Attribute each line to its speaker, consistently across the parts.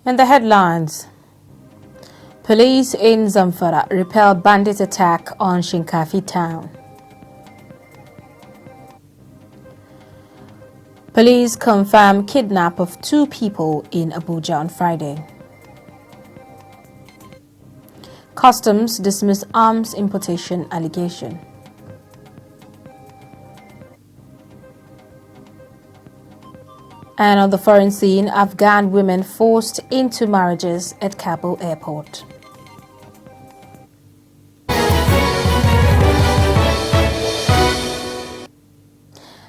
Speaker 1: In the headlines, police in Zamfara repel bandit attack on Shinkafi town. Police confirm kidnap of 2 people in Abuja on Friday. Customs dismiss arms importation allegation. And on the foreign scene, Afghan women forced into marriages at Kabul airport.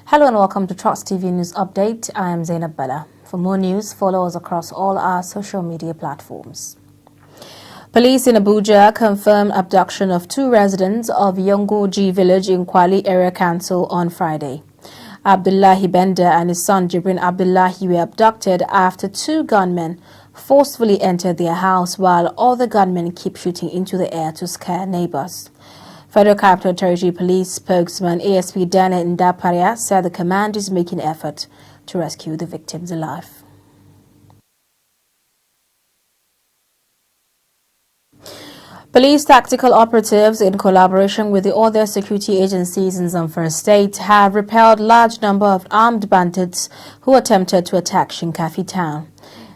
Speaker 1: Hello and welcome to Trust TV News Update. I am Zainab Bella. For more news, follow us across all our social media platforms. Police in Abuja confirmed abduction of 2 residents of Yongoji village in Kwali Area Council on Friday. Abdullahi Bender and his son Jibrin Abdullahi were abducted after 2 gunmen forcefully entered their house while other gunmen keep shooting into the air to scare neighbors. Federal Capital Territory Police spokesman ASP Dana Ndaparia said the command is making effort to rescue the victims alive. Police tactical operatives, in collaboration with the other security agencies in Zamfara State, have repelled large number of armed bandits who attempted to attack Shinkafi town.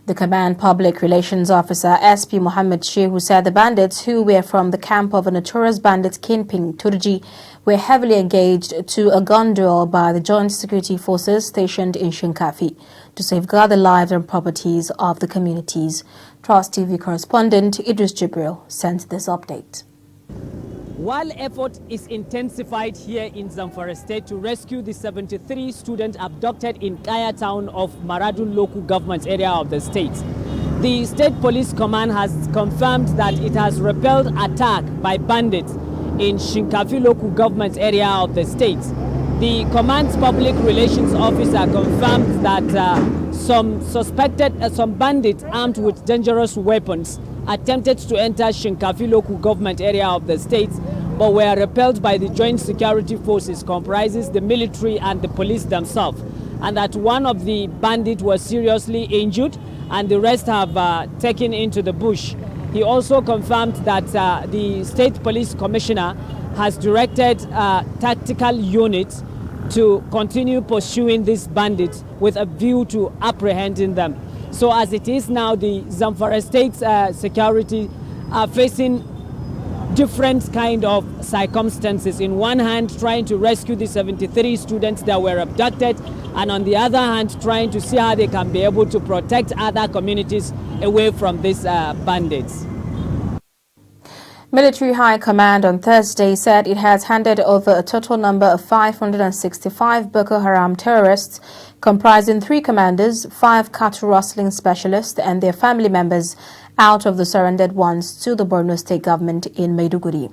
Speaker 1: The Command Public Relations Officer SP Mohammed Shehu said the bandits, who were from the camp of a notorious bandit kingpin Turji, were heavily engaged to a gun duel by the Joint Security Forces stationed in Shinkafi to safeguard the lives and properties of the communities. Trust TV correspondent Idris Jibril sent this update.
Speaker 2: While effort is intensified here in Zamfara State to rescue the 73 students abducted in Kaya town of Maradun local government area of the state, the State Police Command has confirmed that it has repelled attack by bandits in Shinkafi local government area of the state. The command's public relations officer confirmed that some bandits armed with dangerous weapons attempted to enter Shinkafi local government area of the state, but were repelled by the joint security forces comprises the military and the police themselves, and that one of the bandits was seriously injured and the rest have taken into the bush. He also confirmed that the State Police Commissioner has directed tactical units to continue pursuing these bandits with a view to apprehending them. So as it is now, the Zamfara State security are facing different kind of circumstances. In one hand, trying to rescue the 73 students that were abducted, and on the other hand, trying to see how they can be able to protect other communities away from these bandits.
Speaker 1: Military High Command on Thursday said it has handed over a total number of 565 Boko Haram terrorists, comprising 3 commanders, 5 cattle rustling specialists and their family members, out of the surrendered ones to the Borno State government in Maiduguri.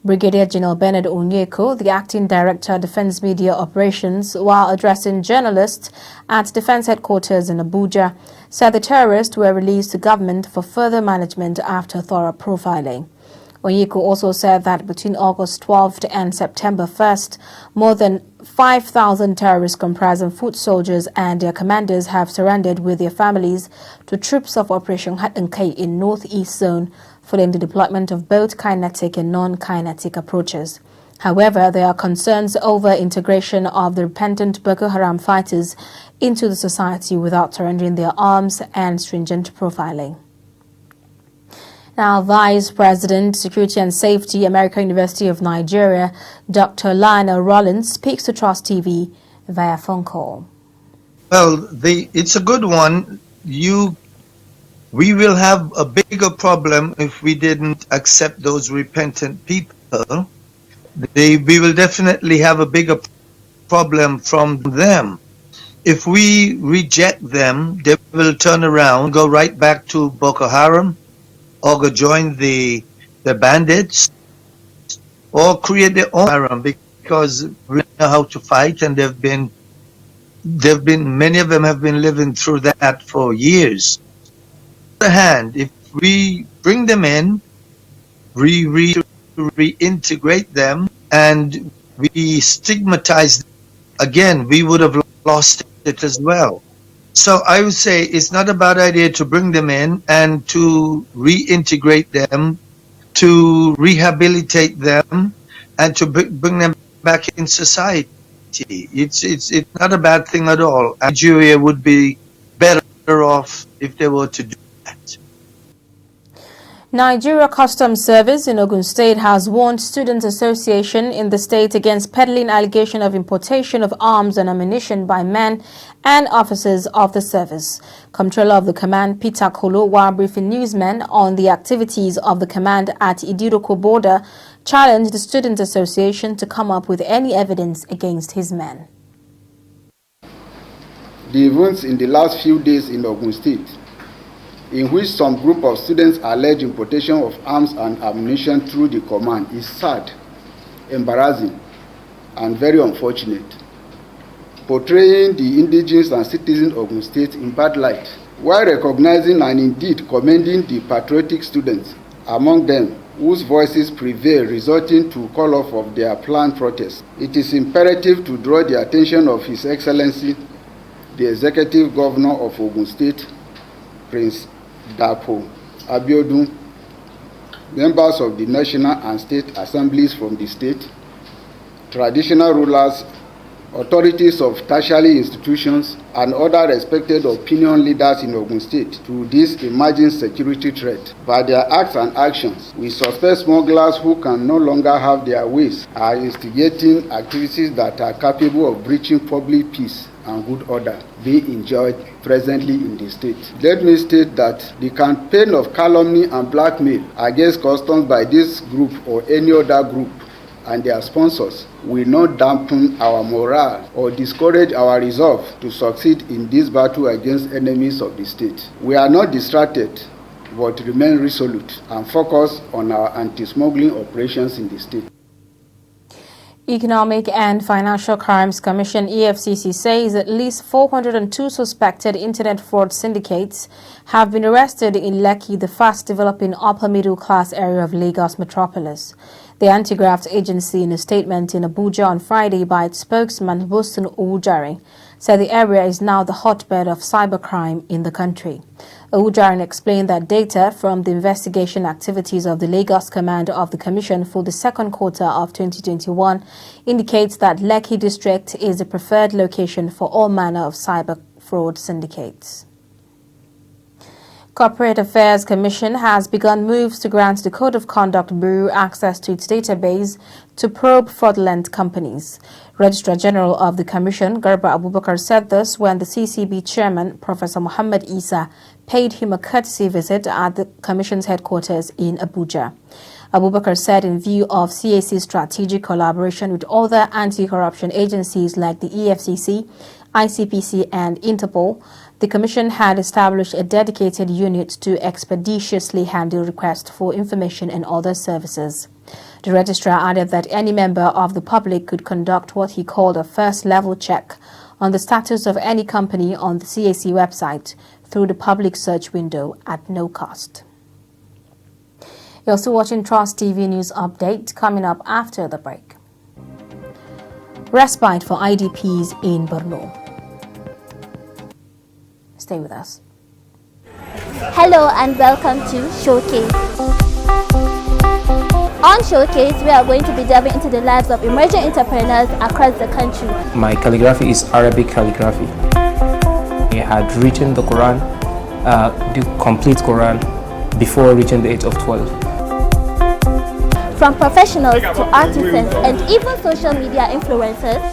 Speaker 1: Brigadier General Bernard Onyeko, the Acting Director, Defense Media Operations, while addressing journalists at Defense Headquarters in Abuja, said the terrorists were released to government for further management after thorough profiling. Onyeko also said that between August 12th and September 1st, more than 5,000 terrorists comprising foot soldiers and their commanders have surrendered with their families to troops of Operation Hat-and-Kay in Northeast Zone following the deployment of both kinetic and non-kinetic approaches. However, there are concerns over integration of the repentant Boko Haram fighters into the society without surrendering their arms and stringent profiling. Now, Vice President, Security and Safety, American University of Nigeria, Dr. Lionel Rollins, speaks to Trust TV via phone call.
Speaker 3: Well, it's a good one. We will have a bigger problem if we didn't accept those repentant people. We will definitely have a bigger problem from them. If we reject them, they will turn around, go right back to Boko Haram, or go join the bandits, or create their own Haram, because we know how to fight, and many of them have been living through that for years. On the other hand, if we bring them in, reintegrate them, and we stigmatize them, again, we would have lost it as well. So I would say it's not a bad idea to bring them in and to reintegrate them, to rehabilitate them, and to bring them back in society. It's not a bad thing at all. Nigeria would be better off if they were to do that.
Speaker 1: Nigeria Customs Service in Ogun State has warned Students Association in the state against peddling allegation of importation of arms and ammunition by men and officers of the service. Comptroller of the command, Peter Kolo, while briefing newsmen on the activities of the command at Idiroko border, challenged the Student Association to come up with any evidence against his men.
Speaker 4: The events in the last few days in Ogun State, in which some group of students allege importation of arms and ammunition through the command, is sad, embarrassing, and very unfortunate, portraying the indigenous and citizens of Ogun State in bad light, while recognizing and indeed commending the patriotic students among them whose voices prevail, resulting to call off of their planned protest. It is imperative to draw the attention of His Excellency, the Executive Governor of Ogun State, Prince Dapo Abiodun, members of the National and State Assemblies from the state, traditional rulers, authorities of tertiary institutions, and other respected opinion leaders in Ogun State to this emerging security threat. By their acts and actions, we suspect smugglers who can no longer have their ways are instigating activities that are capable of breaching public peace and good order being enjoyed presently in the state. Let me state that the campaign of calumny and blackmail against customs by this group or any other group and their sponsors will not dampen our morale or discourage our resolve to succeed in this battle against enemies of the state. We are not distracted, but remain resolute and focus on our anti-smuggling operations in the state.
Speaker 1: Economic and Financial Crimes Commission EFCC says at least 402 suspected internet fraud syndicates have been arrested in Lekki, the fast-developing upper-middle-class area of Lagos metropolis. The anti-graft agency, in a statement in Abuja on Friday by its spokesman Boston Owujare, said the area is now the hotbed of cybercrime in the country. Owujare explained that data from the investigation activities of the Lagos Command of the Commission for the second quarter of 2021 indicates that Lekki district is the preferred location for all manner of cyber fraud syndicates. Corporate Affairs Commission has begun moves to grant the Code of Conduct Bureau access to its database to probe fraudulent companies. Registrar General of the Commission, Garba Abubakar, said this when the CCB Chairman, Professor Muhammad Isa, paid him a courtesy visit at the Commission's headquarters in Abuja. Abubakar said in view of CAC's strategic collaboration with other anti-corruption agencies like the EFCC, ICPC and Interpol, the Commission had established a dedicated unit to expeditiously handle requests for information and other services. The registrar added that any member of the public could conduct what he called a first-level check on the status of any company on the CAC website through the public search window at no cost. You're also watching Trust TV News Update, coming up after the break. Respite for IDPs in Borno. Stay with us.
Speaker 5: Hello and welcome to Showcase. On Showcase, we are going to be delving into the lives of emerging entrepreneurs across the country.
Speaker 6: My calligraphy is Arabic calligraphy. I had written the Quran, the complete Quran, before reaching the age of 12.
Speaker 5: From professionals to artisans and even social media influencers,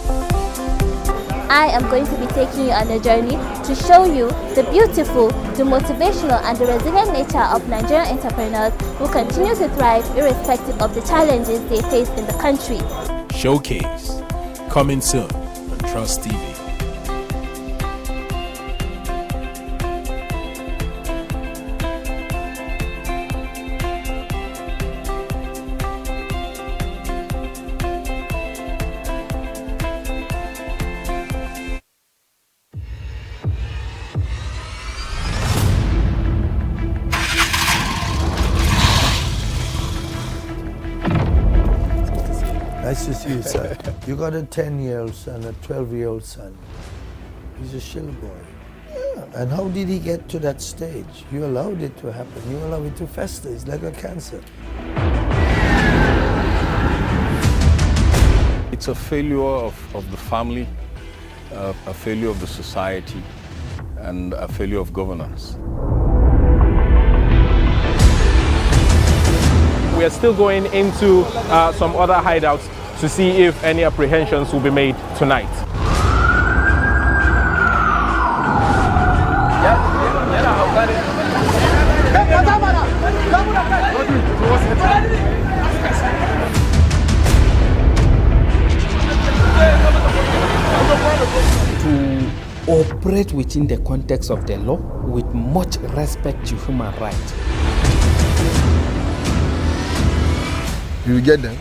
Speaker 5: I am going to be taking you on a journey to show you the beautiful, the motivational and the resilient nature of Nigerian entrepreneurs who continue to thrive irrespective of the challenges they face in the country.
Speaker 7: Showcase, coming soon on Trust TV.
Speaker 8: Nice to see you, son. You got a 10-year-old son, a 12-year-old son. He's a chill boy. Yeah, and how did he get to that stage? You allowed it to happen. You allow it to fester. It's like a cancer.
Speaker 9: It's a failure of the family, a failure of the society, and a failure of governance.
Speaker 10: We are still going into some other hideouts to see if any apprehensions will be made tonight.
Speaker 11: To operate within the context of the law with much respect to human rights.
Speaker 12: You will get them.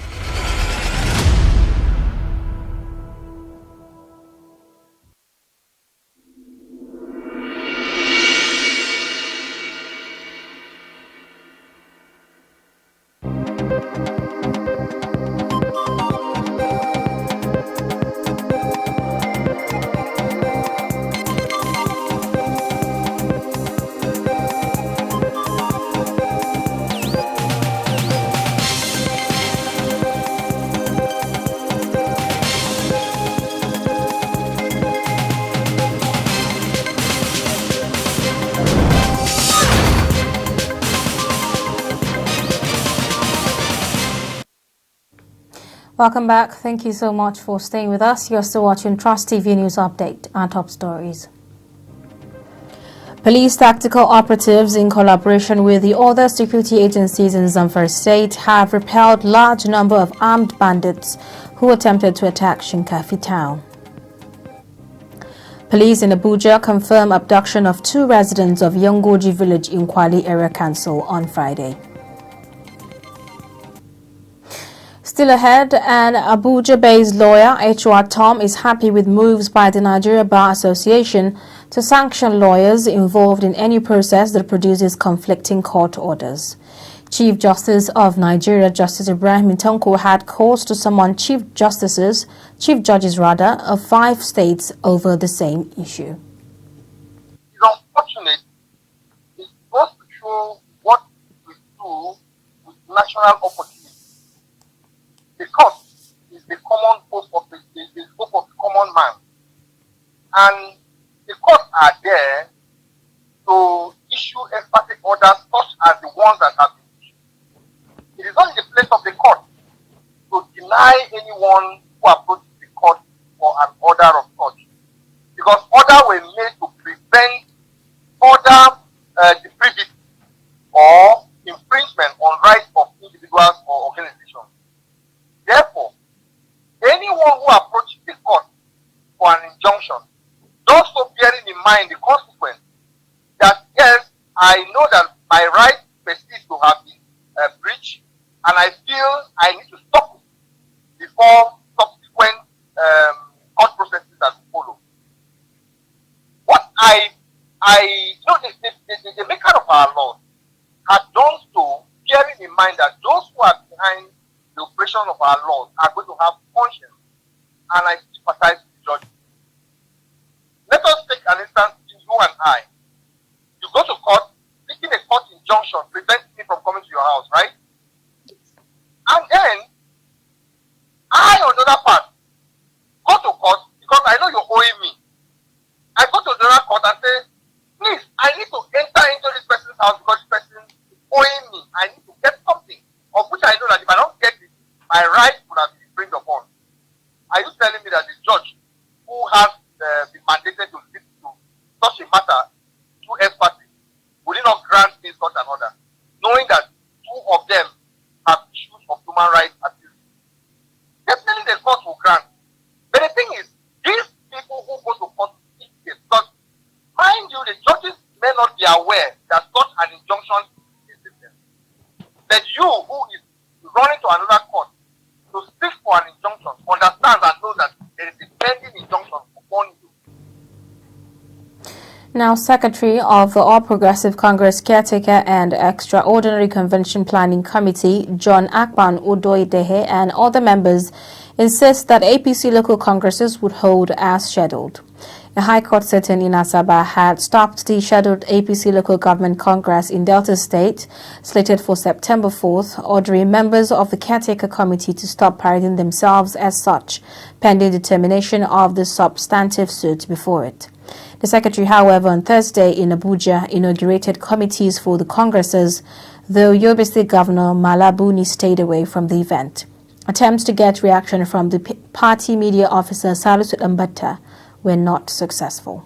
Speaker 1: Welcome back. Thank you so much for staying with us. You're still watching Trust TV News Update and top stories. Police tactical operatives in collaboration with the other security agencies in Zamfara State have repelled large number of armed bandits who attempted to attack Shinkafi town. Police in Abuja confirm abduction of 2 residents of Yongoji village in Kwali Area Council on Friday. Still ahead, an Abuja-based lawyer, H.R. Tom, is happy with moves by the Nigeria Bar Association to sanction lawyers involved in any process that produces conflicting court orders. Chief Justice of Nigeria, Justice Ibrahim Itanko, had calls to summon chief judges of 5 states over the same issue.
Speaker 13: It's unfortunate. It goes to show what we do with national opportunity. The court is the common hope of the hope of the common man, and the courts are there to issue emphatic orders such as the ones that have been issued. It is not in the place of the court to deny anyone who approaches the court for an order of such, because orders were made to prevent further deprivity or infringement on rights of individuals or organizations. Therefore, anyone who approaches the court for an injunction, also bearing in mind the consequence that yes, I know that my right persists to have been breached, and I feel I need to stop it before subsequent court processes that follow. What the maker of our laws has done so, bearing in mind that those who are behind the operation of our laws are going to have conscience, and I sympathize with the judge. Let us take an instance in you and I. You go to court, seeking a court injunction preventing me from coming to your house, right? And then, I, on the other part, go to court because I know you're owing me. I go to the other court and say, please, I need to enter into this person's house because this person is owing me. I need to get something, of which I know that if I don't get it, my right would have been infringed upon. Are you telling me that the judge who has been mandated to listen to such a matter through empathy would not grant me such an order, knowing that 2 of them have issues of human rights abuse? Definitely the court will grant. But the thing is, these people who go to court seek this, because mind you, the judges may not be aware that such an injunction is existent. That you who is running to another court to seek for an injunction understands and knows that there is a pending injunction upon you.
Speaker 1: Now, Secretary of the All Progressive Congress Caretaker and Extraordinary Convention Planning Committee, John Akpan Udoidehe, and other members insist that APC local congresses would hold as scheduled. A High Court sitting in Asaba had stopped the scheduled APC Local Government Congress in Delta State, slated for September 4th, ordering members of the caretaker committee to stop parading themselves as such, pending determination of the substantive suit before it. The Secretary, however, on Thursday in Abuja inaugurated committees for the congresses, though Yobe State Governor Malabuni stayed away from the event. Attempts to get reaction from the party media officer Salisu Ambata were not successful.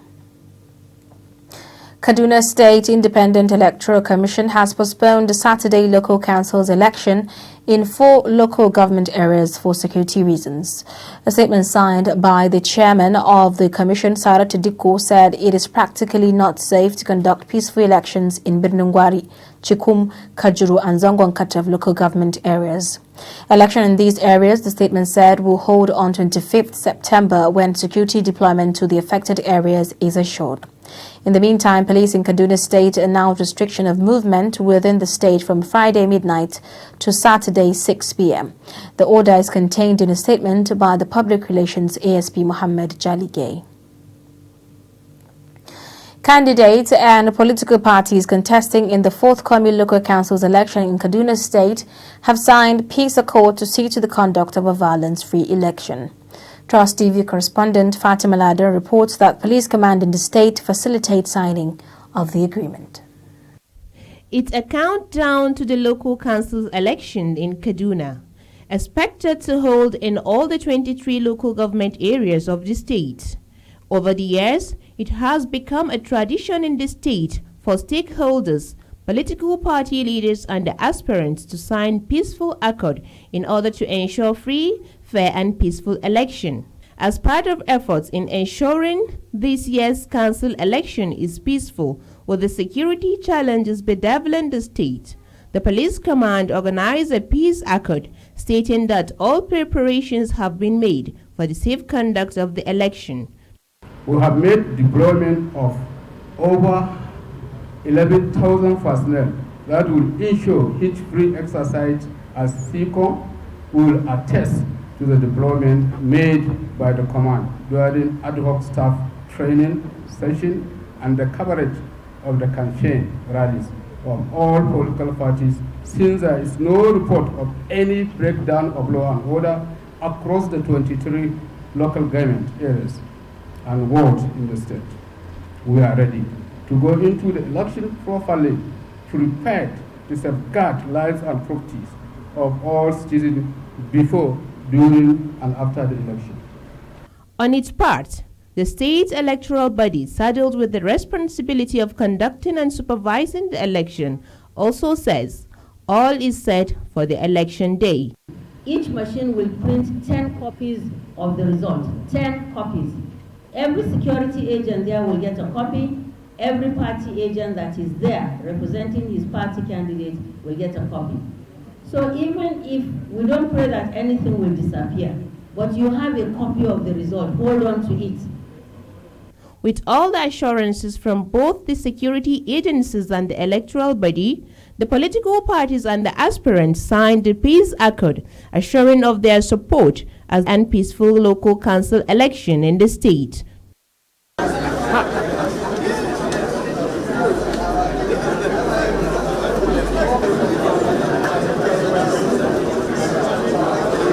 Speaker 1: Kaduna State Independent Electoral Commission has postponed the Saturday local council's election in 4 local government areas for security reasons. A statement signed by the chairman of the commission, Sarah Tidiko, said it is practically not safe to conduct peaceful elections in Birnungwari, Chikum, Kajuru and Zongon-Katav local government areas. Election in these areas, the statement said, will hold on 25th September when security deployment to the affected areas is assured. In the meantime, police in Kaduna State announced restriction of movement within the state from Friday midnight to Saturday 6 p.m. The order is contained in a statement by the Public Relations ASP Mohammed Jaligay. Candidates and political parties contesting in the forthcoming local council's election in Kaduna State have signed peace accord to see to the conduct of a violence-free election. Trust TV correspondent Fatima Lada reports that police command in the state facilitate signing of the agreement.
Speaker 14: It's a countdown to the local council's election in Kaduna, expected to hold in all the 23 local government areas of the state. Over the years, it has become a tradition in the state for stakeholders, political party leaders and the aspirants to sign peaceful accord in order to ensure free, fair and peaceful election. As part of efforts in ensuring this year's council election is peaceful with the security challenges bedeviling the state, the police command organized a peace accord stating that all preparations have been made for the safe conduct of the election.
Speaker 15: We have made deployment of over 11,000 personnel that will ensure hitch-free exercise, as SECOM will attest to the deployment made by the command during ad hoc staff training session and the coverage of the campaign rallies from all political parties, since there is no report of any breakdown of law and order across the 23 local government areas and wards in the state. We are ready to go into the election properly, prepared to safeguard lives and properties of all citizens before, during and after the election.
Speaker 14: On its part, the state electoral body saddled with the responsibility of conducting and supervising the election also says all is set for the election day.
Speaker 16: Each machine will print 10 copies of the result, 10 copies. Every security agent there will get a copy. Every party agent that is there representing his party candidate will get a copy. So even if we don't pray that anything will disappear, but you have a copy of the result, hold on to it.
Speaker 14: With all the assurances from both the security agencies and the electoral body, the political parties and the aspirants signed the peace accord, assuring of their support as an peaceful local council election in the state.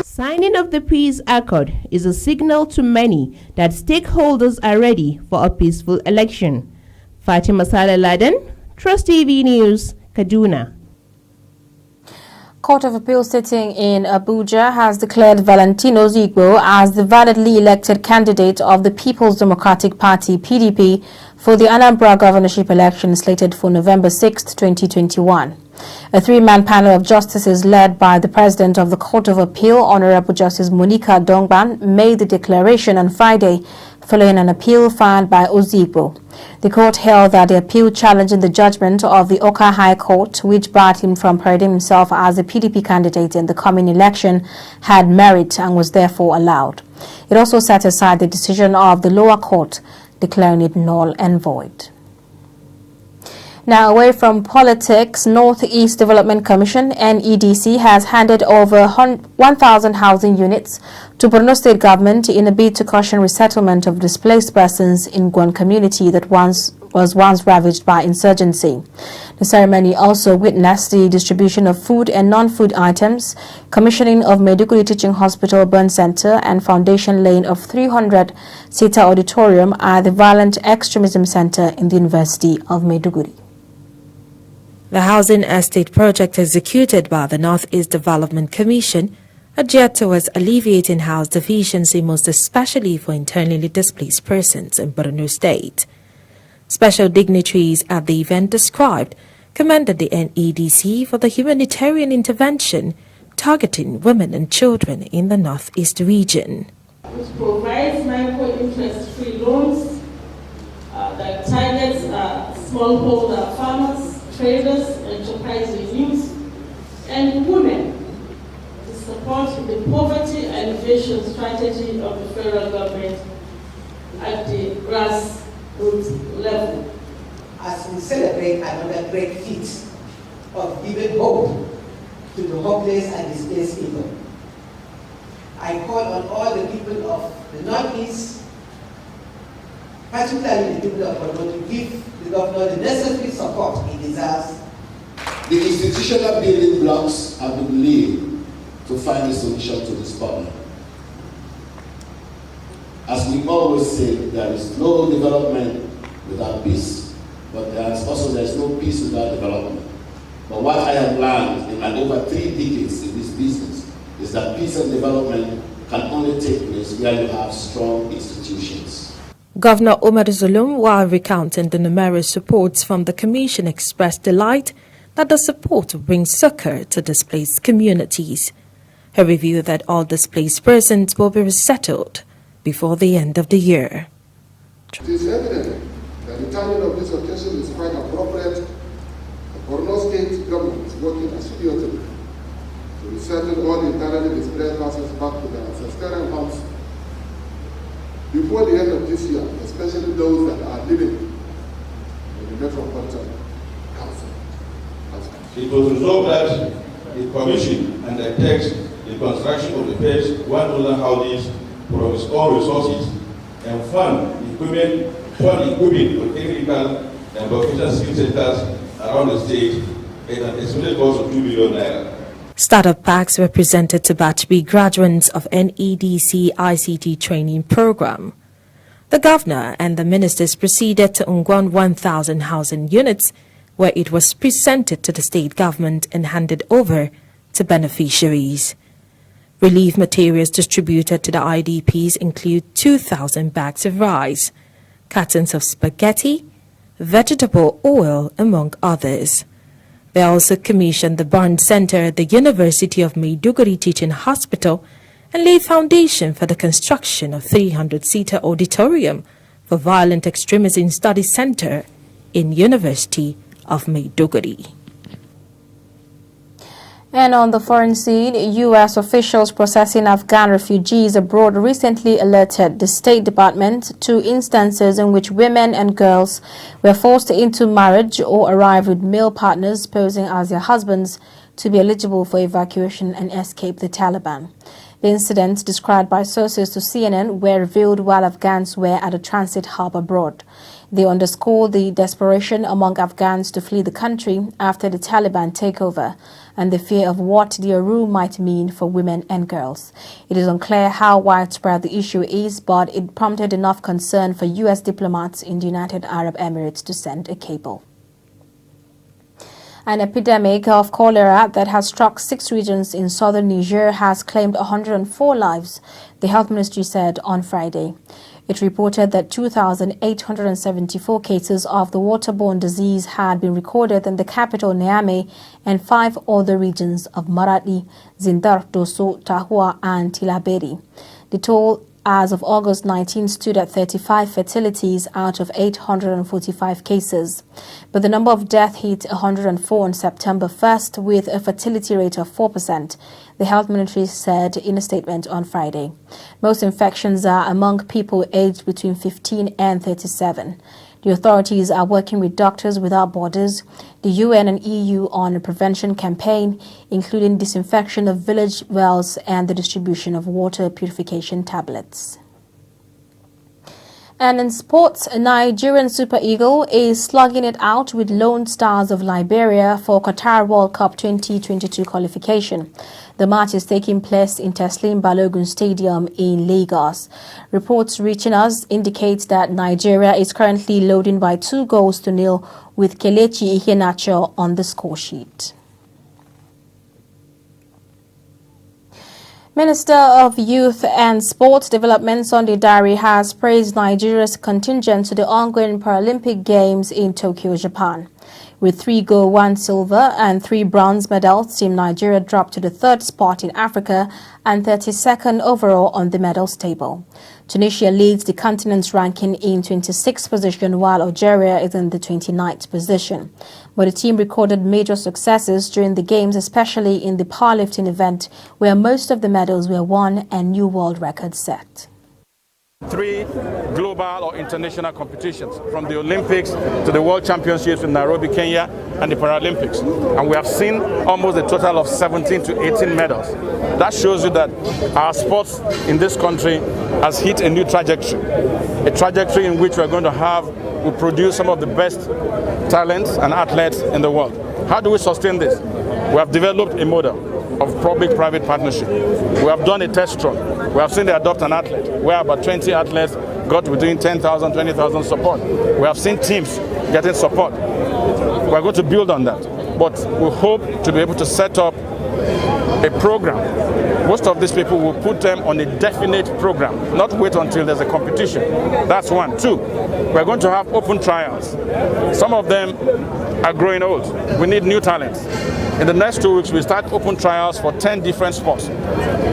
Speaker 14: Signing of the peace accord is a signal to many that stakeholders are ready for a peaceful election. Fatima Saleh Laden, Trust TV News, Kaduna.
Speaker 1: Court of Appeal sitting in Abuja has declared Valentino Zigbo as the validly elected candidate of the People's Democratic Party (PDP) for the Anambra governorship election slated for November 6, 2021. A 3-man panel of justices led by the President of the Court of Appeal, Honorable Justice Monica Dongban, made the declaration on Friday following an appeal filed by Ozigbo. The court held that the appeal challenging the judgment of the Oka High Court, which barred him from parading himself as a PDP candidate in the coming election, had merit and was therefore allowed. It also set aside the decision of the lower court, declaring it null and void. Now, away from politics, Northeast Development Commission (NEDC) has handed over 1,000 housing units to Borno State government in a bid to cushion resettlement of displaced persons in Gwan community that was once ravaged by insurgency. The ceremony also witnessed the distribution of food and non-food items, commissioning of Maiduguri Teaching Hospital Burn Center, and foundation laying of 300-seater auditorium at the Violent Extremism Center in the University of Maiduguri. The housing estate project executed by the Northeast Development Commission are geared towards alleviating house deficiency, most especially for internally displaced persons in Borno State. Special dignitaries at the event commended the NEDC for the humanitarian intervention targeting women and children in the Northeast region.
Speaker 17: Which provides micro-interest-free loans that targets smallholder farmers, traders, enterprising youth, and women to support the poverty alleviation strategy of the federal government at the grassroots level.
Speaker 18: As we celebrate another great feat of giving hope to the hopeless and displaced people, I call on all the people of the Northeast, particularly the people of Borno, to give the governor the necessary support he deserves.
Speaker 19: The institutional building blocks have been laid to find a solution to this problem. As we always say, there is no development without peace, but there is no peace without development. But what I have learned in my over 3 decades in this business is that peace and development can only take place where you have strong institutions.
Speaker 1: Governor Omar Zulum, while recounting the numerous supports from the Commission, expressed delight that the support will bring succor to displaced communities. He revealed that all displaced persons will be resettled before the end of the year.
Speaker 12: It is evident that the timing of this occasion is quite appropriate. The Borno State government is working assiduously to resettle all internally displaced persons back to their ancestral homes before the end of this year, especially those that are living in the Metropolitan Council.
Speaker 20: It was resolved that the Commission undertakes the construction of the first 1,000 houses from its own resources and fund equipment for technical and vocational skill centers around the state at an estimated cost of 2 billion naira.
Speaker 1: Startup packs were presented to Batch B graduates of NEDC ICT training program. The governor and the ministers proceeded to Ungwan 1,000 housing units, where it was presented to the state government and handed over to beneficiaries. Relief materials distributed to the IDPs include 2,000 bags of rice, cartons of spaghetti, vegetable oil, among others. They also commissioned the Burn Center at the University of Maiduguri Teaching Hospital and laid foundation for the construction of 300-seater auditorium for Violent Extremism Study Center in University of Maiduguri. And on the foreign scene, U.S. officials processing Afghan refugees abroad recently alerted the State Department to instances in which women and girls were forced into marriage or arrived with male partners posing as their husbands to be eligible for evacuation and escape the Taliban. The incidents, described by sources to CNN, were revealed while Afghans were at a transit hub abroad. They underscore the desperation among Afghans to flee the country after the Taliban takeover and the fear of what their rule might mean for women and girls. It is unclear how widespread the issue is, but it prompted enough concern for U.S. diplomats in the United Arab Emirates to send a cable. An epidemic of cholera that has struck 6 regions in southern Niger has claimed 104 lives, the health ministry said on Friday. It reported that 2,874 cases of the waterborne disease had been recorded in the capital Niamey and 5 other regions of Maradi, Zindar, Dosso, Tahua, and Tilaberi. The toll as of August 19 stood at 35 fatalities out of 845 cases. But the number of deaths hit 104 on September 1st with a fatality rate of 4%, the health ministry said in a statement on Friday. Most infections are among people aged between 15 and 37. The authorities are working with Doctors Without Borders, the UN and EU on a prevention campaign, including disinfection of village wells and the distribution of water purification tablets. And in sports, Nigerian Super Eagle is slugging it out with Lone Stars of Liberia for Qatar World Cup 2022 qualification. The match is taking place in Teslim Balogun Stadium in Lagos. Reports reaching us indicate that Nigeria is currently loading by 2-0 with Kelechi Iheanacho on the score sheet. Minister of Youth and Sports Development Sunday Dare has praised Nigeria's contingent to the ongoing Paralympic Games in Tokyo, Japan. With 3 gold, 1 silver and 3 bronze medals, Team Nigeria dropped to the 3rd spot in Africa and 32nd overall on the medals table. Tunisia leads the continent's ranking in 26th position, while Algeria is in the 29th position. But the team recorded major successes during the Games, especially in the powerlifting event, where most of the medals were won and new world records set.
Speaker 21: 3 global or international competitions, from the Olympics to the World Championships in Nairobi, Kenya, and the Paralympics. And we have seen almost a total of 17 to 18 medals. That shows you that our sports in this country has hit a new trajectory, a trajectory in which we're going to will produce some of the best talents and athletes in the world. How do we sustain this? We have developed a model of public-private partnership. We have done a test run. We have seen they adopt an athlete, where about 20 athletes got between 10,000, 20,000 support. We have seen teams getting support. We're going to build on that. But we hope to be able to set up a program. Most of these people will put them on a definite program, not wait until there's a competition. That's 1. 2, we're going to have open trials. Some of them are growing old. We need new talents. In the next 2 weeks, we start open trials for 10 different sports,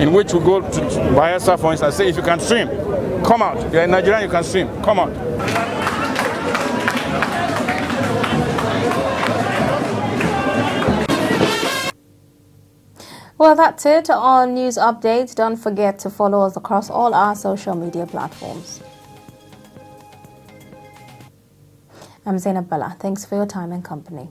Speaker 21: in which we go to Bayelsa, for instance, say, if you can swim, come out. You're in Nigeria, you can swim, come out.
Speaker 1: Well, that's it on News Updates. Don't forget to follow us across all our social media platforms. I'm Zainab Bala. Thanks for your time and company.